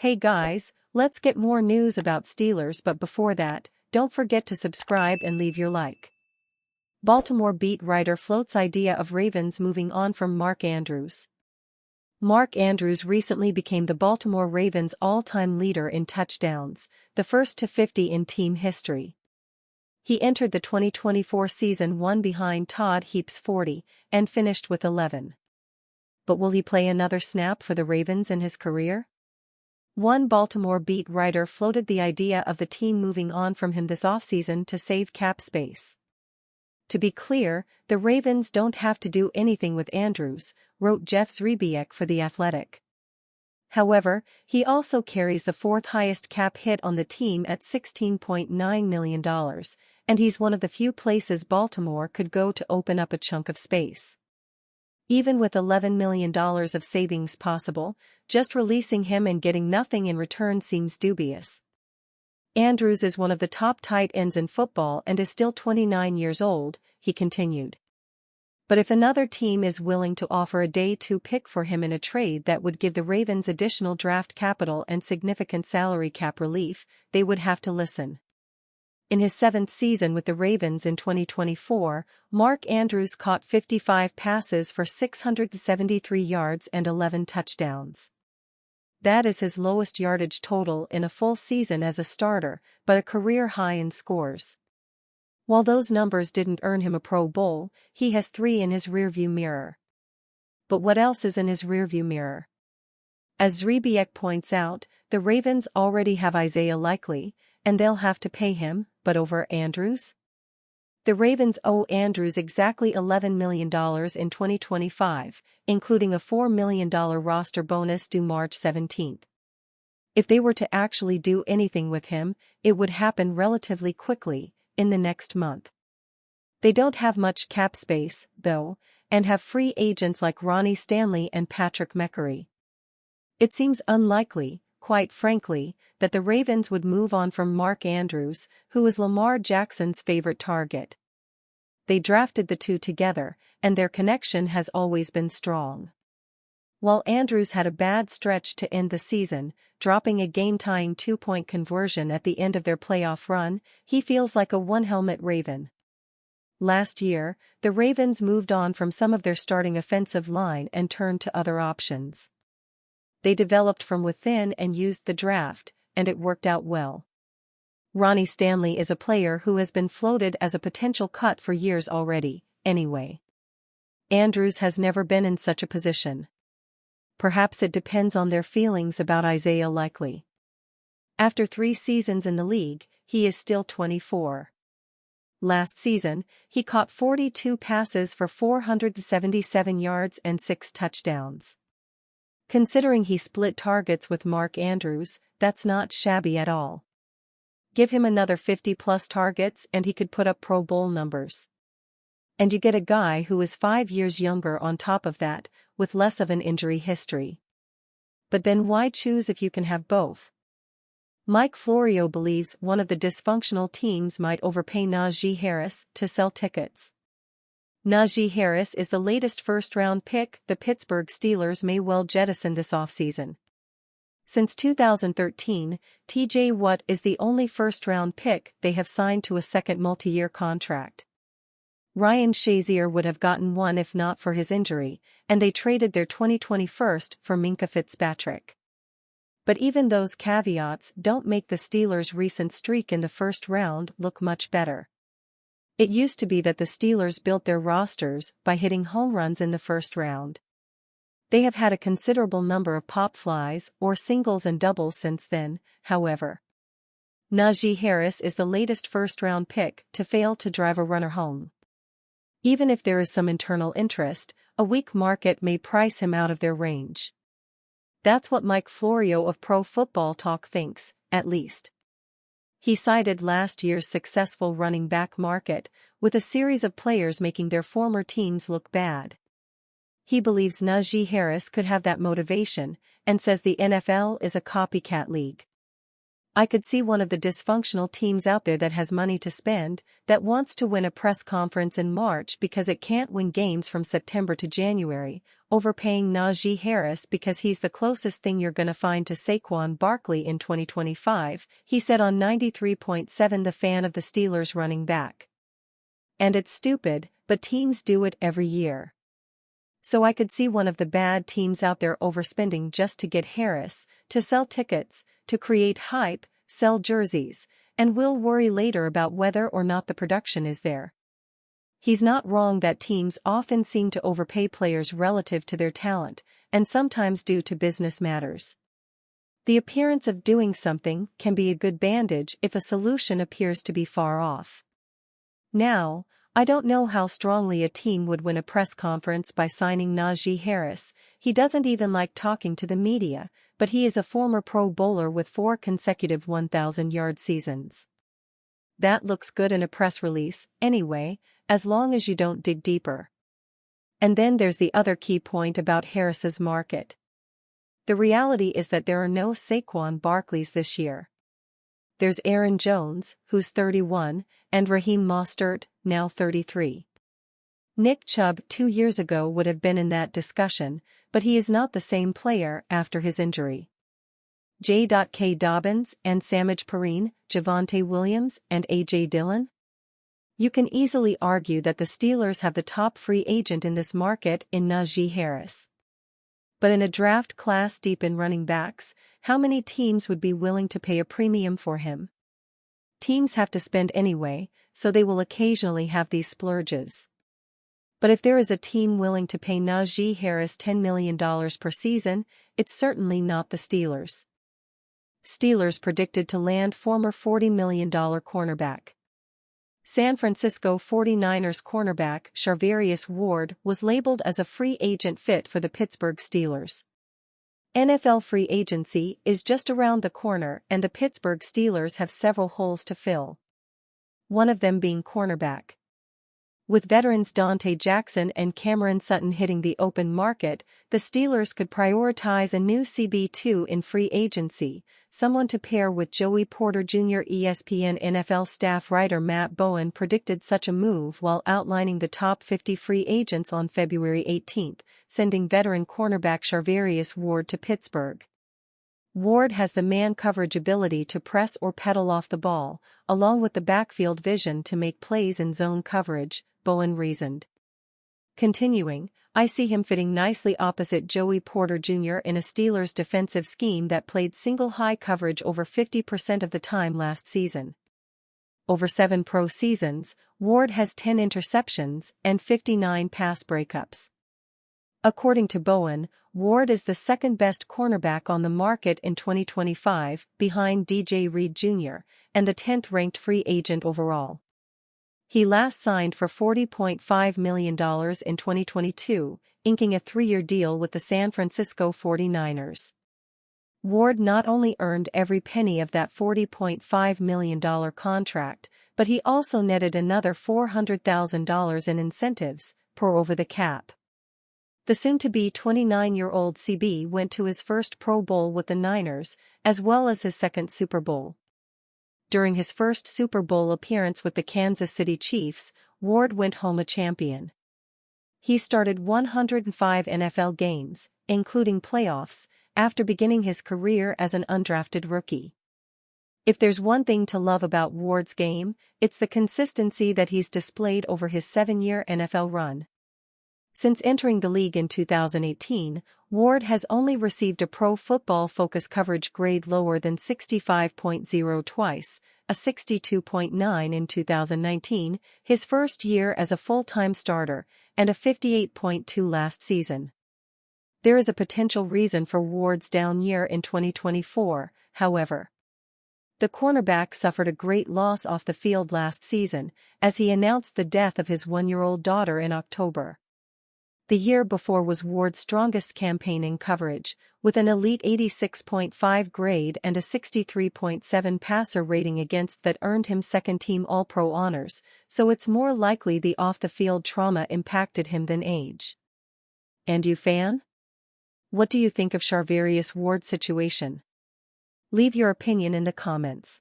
Hey guys, let's get more news about Steelers, but before that, don't forget to subscribe and leave your like. Baltimore beat writer floats idea of Ravens moving on from Mark Andrews. Mark Andrews recently became the Baltimore Ravens' all-time leader in touchdowns, the first to 50 in team history. He entered the 2024 season one behind Todd Heap's 40 and finished with 11. But will he play another snap for the Ravens in his career? One Baltimore beat writer floated the idea of the team moving on from him this offseason to save cap space. To be clear, the Ravens don't have to do anything with Andrews, wrote Jeff Zrebiec for The Athletic. However, he also carries the fourth highest cap hit on the team at $16.9 million, and he's one of the few places Baltimore could go to open up a chunk of space. Even with $11 million of savings possible, just releasing him and getting nothing in return seems dubious. Andrews is one of the top tight ends in football and is still 29 years old, he continued. But if another team is willing to offer a day 2 pick for him in a trade that would give the Ravens additional draft capital and significant salary cap relief, they would have to listen. In his 7th season with the Ravens in 2024, Mark Andrews caught 55 passes for 673 yards and 11 touchdowns. That is his lowest yardage total in a full season as a starter, but a career high in scores. While those numbers didn't earn him a Pro Bowl, he has 3 in his rearview mirror. But what else is in his rearview mirror? As Zrebiec points out, the Ravens already have Isaiah Likely, and they'll have to pay him, but over Andrews? The Ravens owe Andrews exactly $11 million in 2025, including a $4 million roster bonus due March 17. If they were to actually do anything with him, it would happen relatively quickly, in the next month. They don't have much cap space, though, and have free agents like Ronnie Stanley and Patrick McCurry. It seems unlikely, quite frankly, that the Ravens would move on from Mark Andrews, who is Lamar Jackson's favorite target. They drafted the two together, and their connection has always been strong. While Andrews had a bad stretch to end the season, dropping a game-tying 2-point conversion at the end of their playoff run, he feels like a one-helmet Raven. Last year, the Ravens moved on from some of their starting offensive line and turned to other options. They developed from within and used the draft, and it worked out well. Ronnie Stanley is a player who has been floated as a potential cut for years already, anyway. Andrews has never been in such a position. Perhaps it depends on their feelings about Isaiah Likely. After 3 seasons in the league, he is still 24. Last season, he caught 42 passes for 477 yards and 6 touchdowns. Considering he split targets with Mark Andrews, that's not shabby at all. Give him another 50-plus targets and he could put up Pro Bowl numbers. And you get a guy who is 5 years younger on top of that, with less of an injury history. But then why choose if you can have both? Mike Florio believes one of the dysfunctional teams might overpay Najee Harris to sell tickets. Najee Harris is the latest first-round pick the Pittsburgh Steelers may well jettison this offseason. Since 2013, T.J. Watt is the only first-round pick they have signed to a second multi-year contract. Ryan Shazier would have gotten one if not for his injury, and they traded their 2020 first for Minkah Fitzpatrick. But even those caveats don't make the Steelers' recent streak in the first round look much better. It used to be that the Steelers built their rosters by hitting home runs in the first round. They have had a considerable number of pop flies or singles and doubles since then, however. Najee Harris is the latest first-round pick to fail to drive a runner home. Even if there is some internal interest, a weak market may price him out of their range. That's what Mike Florio of Pro Football Talk thinks, at least. He cited last year's successful running back market, with a series of players making their former teams look bad. He believes Najee Harris could have that motivation, and says the NFL is a copycat league. I could see one of the dysfunctional teams out there that has money to spend, that wants to win a press conference in March because it can't win games from September to January, overpaying Najee Harris because he's the closest thing you're gonna find to Saquon Barkley in 2025, he said on 93.7 The Fan of the Steelers running back. And it's stupid, but teams do it every year. So I could see one of the bad teams out there overspending just to get Harris, to sell tickets, to create hype, sell jerseys, and we'll worry later about whether or not the production is there. He's not wrong that teams often seem to overpay players relative to their talent, and sometimes due to business matters. The appearance of doing something can be a good bandage if a solution appears to be far off. Now, I don't know how strongly a team would win a press conference by signing Najee Harris. He doesn't even like talking to the media, but he is a former Pro Bowler with 4 consecutive 1,000-yard seasons. That looks good in a press release, anyway, as long as you don't dig deeper. And then there's the other key point about Harris's market. The reality is that there are no Saquon Barkleys this year. There's Aaron Jones, who's 31, and Raheem Mostert, now 33. Nick Chubb 2 years ago would have been in that discussion, but he is not the same player after his injury. J.K. Dobbins and Samaje Perine, Javonte Williams and A.J. Dillon? You can easily argue that the Steelers have the top free agent in this market in Najee Harris. But in a draft class deep in running backs, how many teams would be willing to pay a premium for him? Teams have to spend anyway, so they will occasionally have these splurges. But if there is a team willing to pay Najee Harris $10 million per season, it's certainly not the Steelers. Steelers predicted to land former $40 million cornerback. San Francisco 49ers cornerback Charvarius Ward was labeled as a free agent fit for the Pittsburgh Steelers. NFL free agency is just around the corner and the Pittsburgh Steelers have several holes to fill. One of them being cornerback. With veterans Dante Jackson and Cameron Sutton hitting the open market, the Steelers could prioritize a new CB2 in free agency, someone to pair with Joey Porter Jr. ESPN NFL staff writer Matt Bowen predicted such a move while outlining the top 50 free agents on February 18, sending veteran cornerback Charvarius Ward to Pittsburgh. Ward has the man coverage ability to press or pedal off the ball, along with the backfield vision to make plays in zone coverage, Bowen reasoned. Continuing, I see him fitting nicely opposite Joey Porter Jr. in a Steelers defensive scheme that played single high coverage over 50% of the time last season. Over 7 pro seasons, Ward has 10 interceptions and 59 pass breakups. According to Bowen, Ward is the second-best cornerback on the market in 2025, behind DJ Reed Jr., and the 10th-ranked free agent overall. He last signed for $40.5 million in 2022, inking a 3-year deal with the San Francisco 49ers. Ward not only earned every penny of that $40.5 million contract, but he also netted another $400,000 in incentives, per over the cap. The soon-to-be 29-year-old CB went to his first Pro Bowl with the Niners, as well as his second Super Bowl. During his first Super Bowl appearance with the Kansas City Chiefs, Ward went home a champion. He started 105 NFL games, including playoffs, after beginning his career as an undrafted rookie. If there's one thing to love about Ward's game, it's the consistency that he's displayed over his 7-year NFL run. Since entering the league in 2018, Ward has only received a Pro Football Focus coverage grade lower than 65.0 twice, a 62.9 in 2019, his first year as a full-time starter, and a 58.2 last season. There is a potential reason for Ward's down year in 2024, however. The cornerback suffered a great loss off the field last season, as he announced the death of his 1-year-old daughter in October. The year before was Ward's strongest campaign in coverage, with an elite 86.5 grade and a 63.7 passer rating against that earned him second-team All-Pro honors, so it's more likely the off-the-field trauma impacted him than age. And you fan? What do you think of Charvarius Ward's situation? Leave your opinion in the comments.